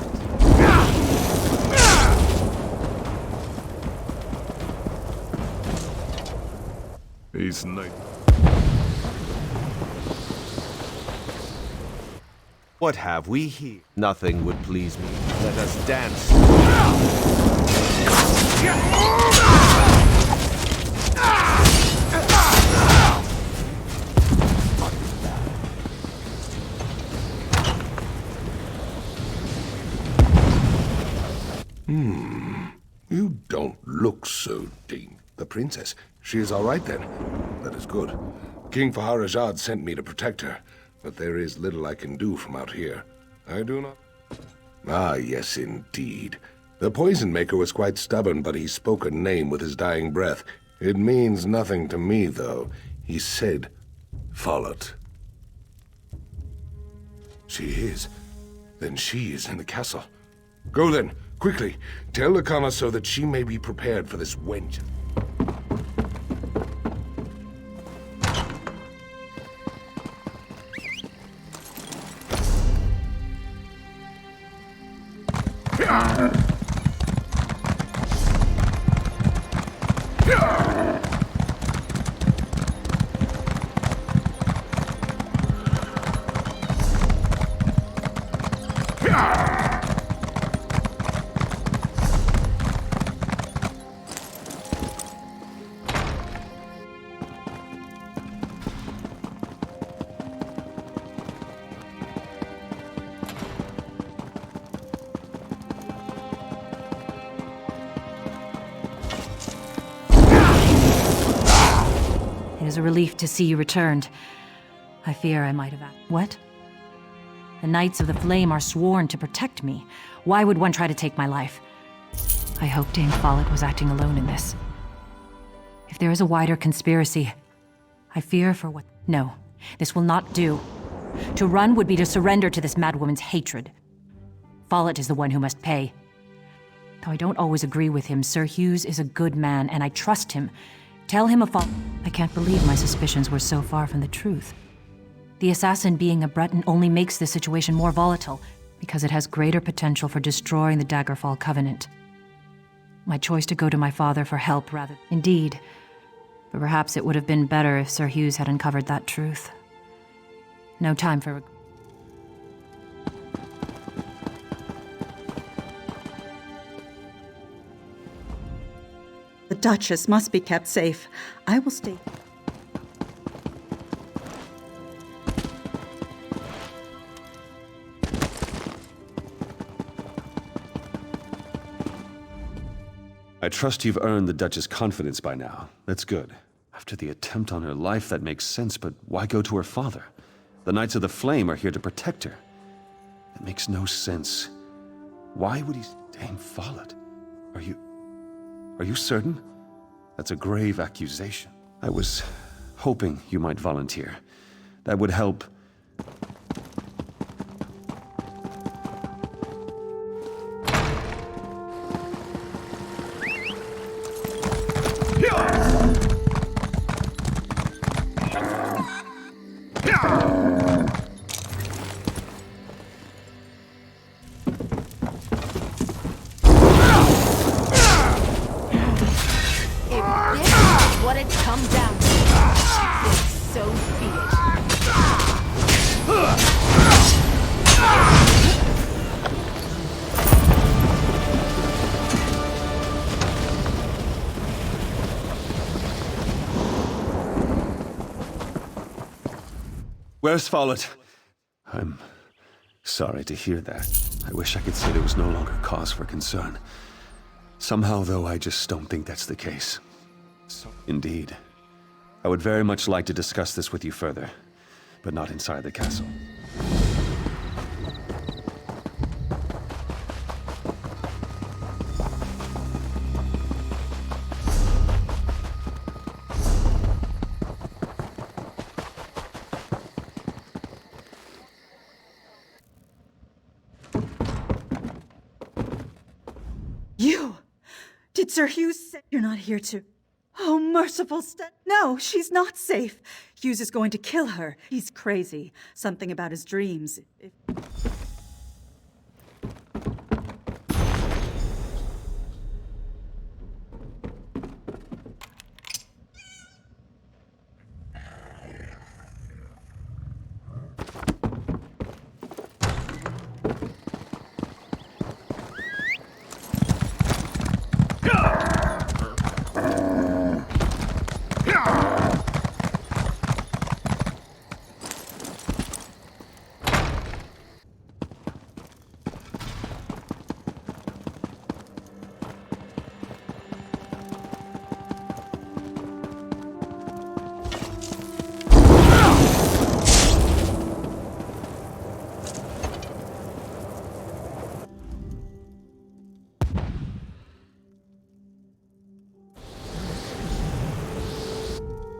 Speaker 8: He's nice.
Speaker 17: What have we here? Nothing would please me. Let us dance.
Speaker 8: You don't look so dean. The princess. She is all right then. That is good. King Faharajad sent me to protect her, but there is little I can do from out here. I do not... Ah, yes, indeed. The poison maker was quite stubborn, but he spoke a name with his dying breath. It means nothing to me, though. He said, Follett. She is. Then she is in the castle. Go then, quickly. Tell Lakana so that she may be prepared for this wench.
Speaker 18: It is a relief to see you returned. I fear I might have asked. What? The Knights of the Flame are sworn to protect me. Why would one try to take my life? I hope Dame Follett was acting alone in this. If there is a wider conspiracy, I fear for what... No, this will not do. To run would be to surrender to this madwoman's hatred. Follett is the one who must pay. Though I don't always agree with him, Sir Hughes is a good man, and I trust him. Tell him of I can't believe my suspicions were so far from the truth. The assassin being a Breton only makes this situation more volatile, because it has greater potential for destroying the Daggerfall Covenant. My choice to go to my father for help rather... Indeed. But perhaps it would have been better if Sir Hughes had uncovered that truth. No time for...
Speaker 20: The Duchess must be kept safe. I will stay.
Speaker 17: I trust you've earned the Duchess' confidence by now. That's good. After the attempt on her life, that makes sense, but why go to her father? The Knights of the Flame are here to protect her. That makes no sense. Why would he... Dame Follett? Are you certain? That's a grave accusation. I was hoping you might volunteer. That would help.
Speaker 13: What it comes down to. So be it.
Speaker 17: Where's Follett? I'm sorry to hear that. I wish I could say there was no longer cause for concern. Somehow, though, I just don't think that's the case. Indeed. I would very much like to discuss this with you further, but not inside the castle.
Speaker 20: You! Did Sir Hughes say you're not here to... Oh, merciful No, she's not safe. Hughes is going to kill her. He's crazy. Something about his dreams.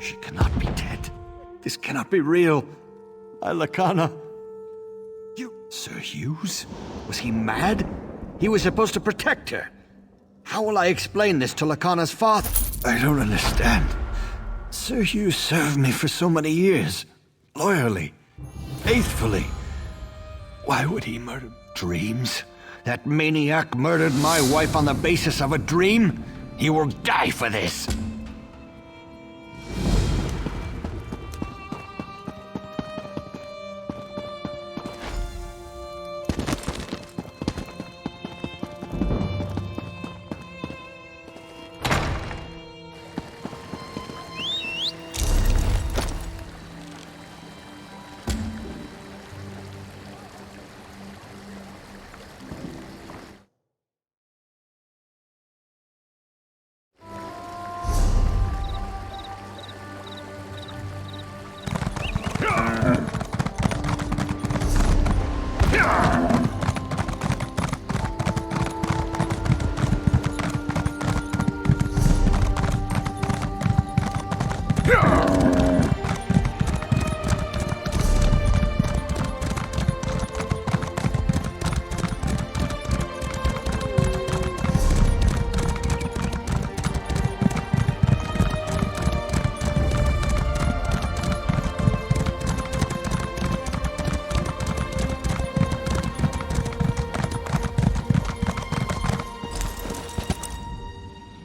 Speaker 2: She cannot be dead. This cannot be real. Lacana. You... Sir Hughes? Was he mad? He was supposed to protect her. How will I explain this to Lacana's father? I don't understand. Sir Hughes served me for so many years. Loyally. Faithfully. Why would he murder dreams? That maniac murdered my wife on the basis of a dream? He will die for this.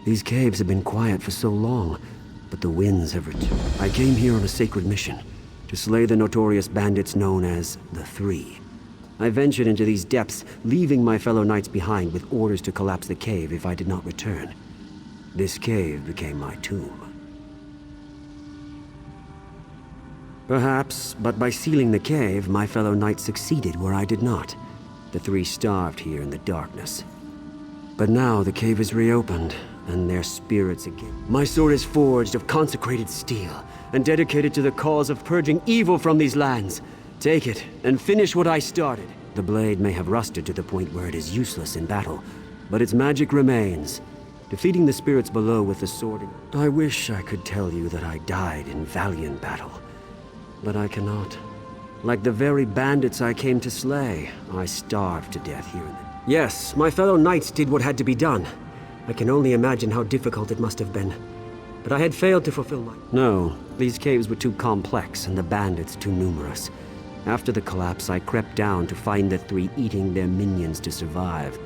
Speaker 10: These caves have been quiet for so long, but the winds have returned. I came here on a sacred mission, to slay the notorious bandits known as the Three. I ventured into these depths, leaving my fellow knights behind with orders to collapse the cave if I did not return. This cave became my tomb. Perhaps, but by sealing the cave, my fellow knights succeeded where I did not. The Three starved here in the darkness. But now the cave is reopened, and their spirits again. My sword is forged of consecrated steel, and dedicated to the cause of purging evil from these lands. Take it, and finish what I started. The blade may have rusted to the point where it is useless in battle, but its magic remains. Defeating the spirits below with the sword... I wish I could tell you that I died in valiant battle, but I cannot. Like the very bandits I came to slay, I starved to death here in the... Yes, my fellow knights did what had to be done. I can only imagine how difficult it must have been. But I had failed to fulfill my... No, these caves were too complex and the bandits too numerous. After the collapse, I crept down to find the Three eating their minions to survive.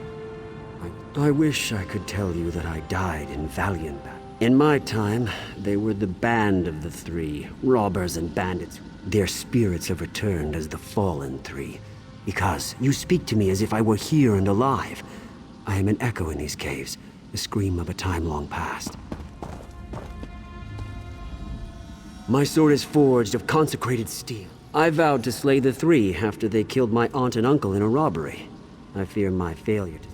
Speaker 10: I wish I could tell you that I died in valiant battle. In my time, they were the band of the Three, robbers and bandits. Their spirits have returned as the fallen Three. Because you speak to me as if I were here and alive. I am an echo in these caves, the scream of a time long past. My sword is forged of consecrated steel. I vowed to slay the three after they killed my aunt and uncle in a robbery. I fear my failure to...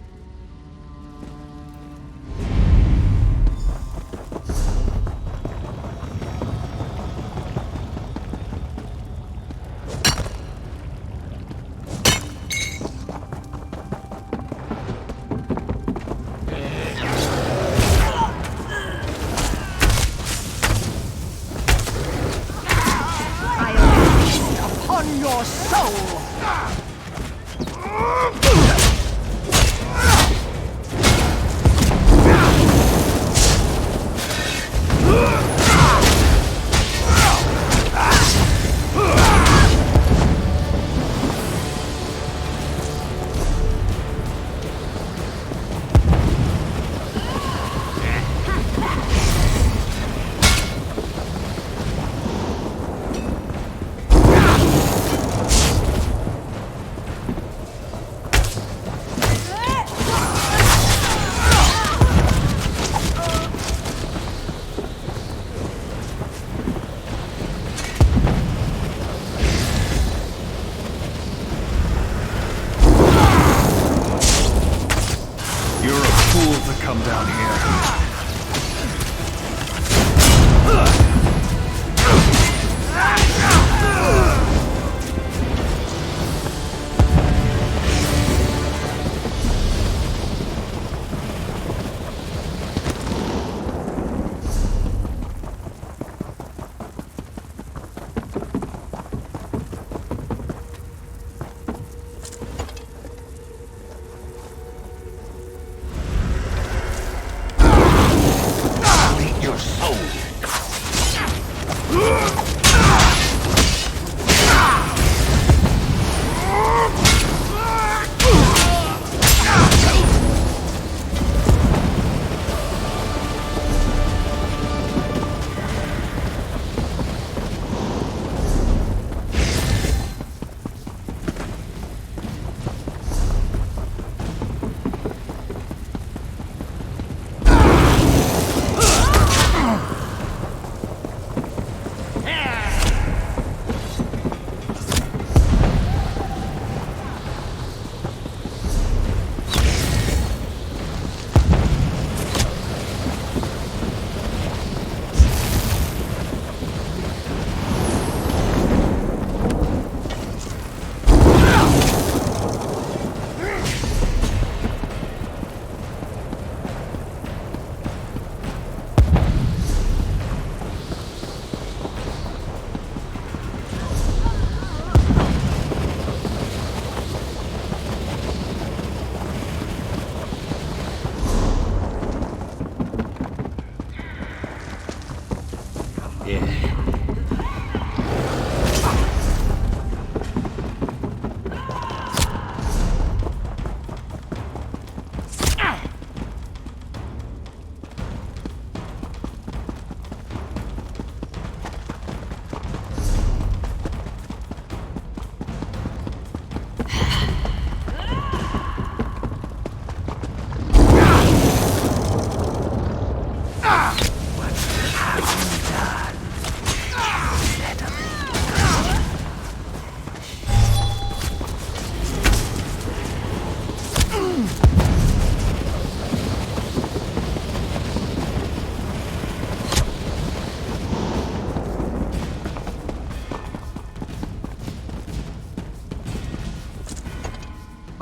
Speaker 1: Upon your soul!
Speaker 15: Come down here.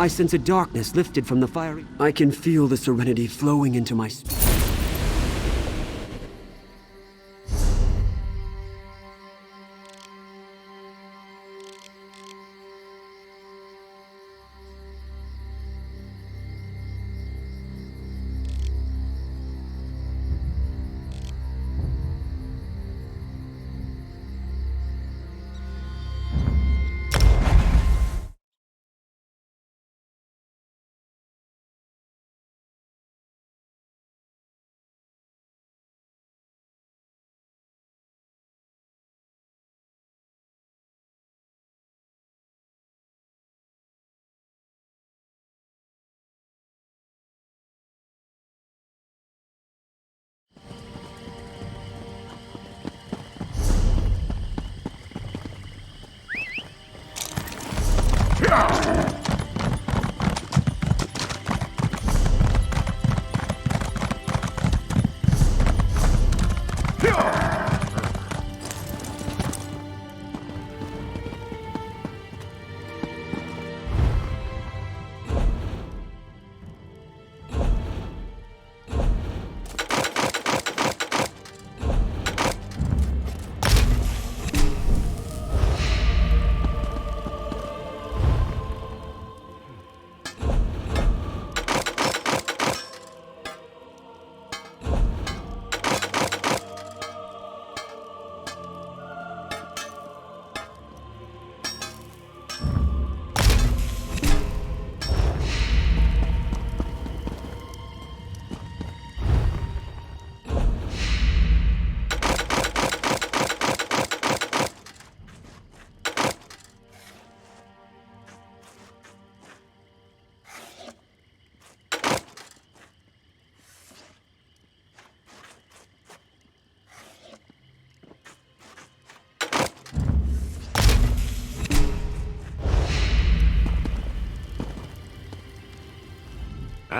Speaker 10: I sense a darkness lifted from the fiery... I can feel the serenity flowing into my spirit.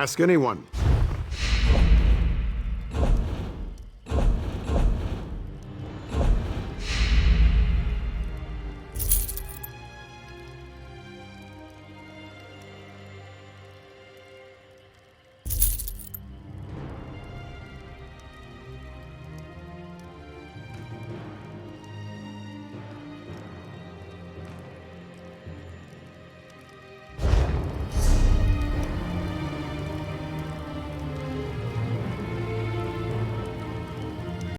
Speaker 21: Ask anyone.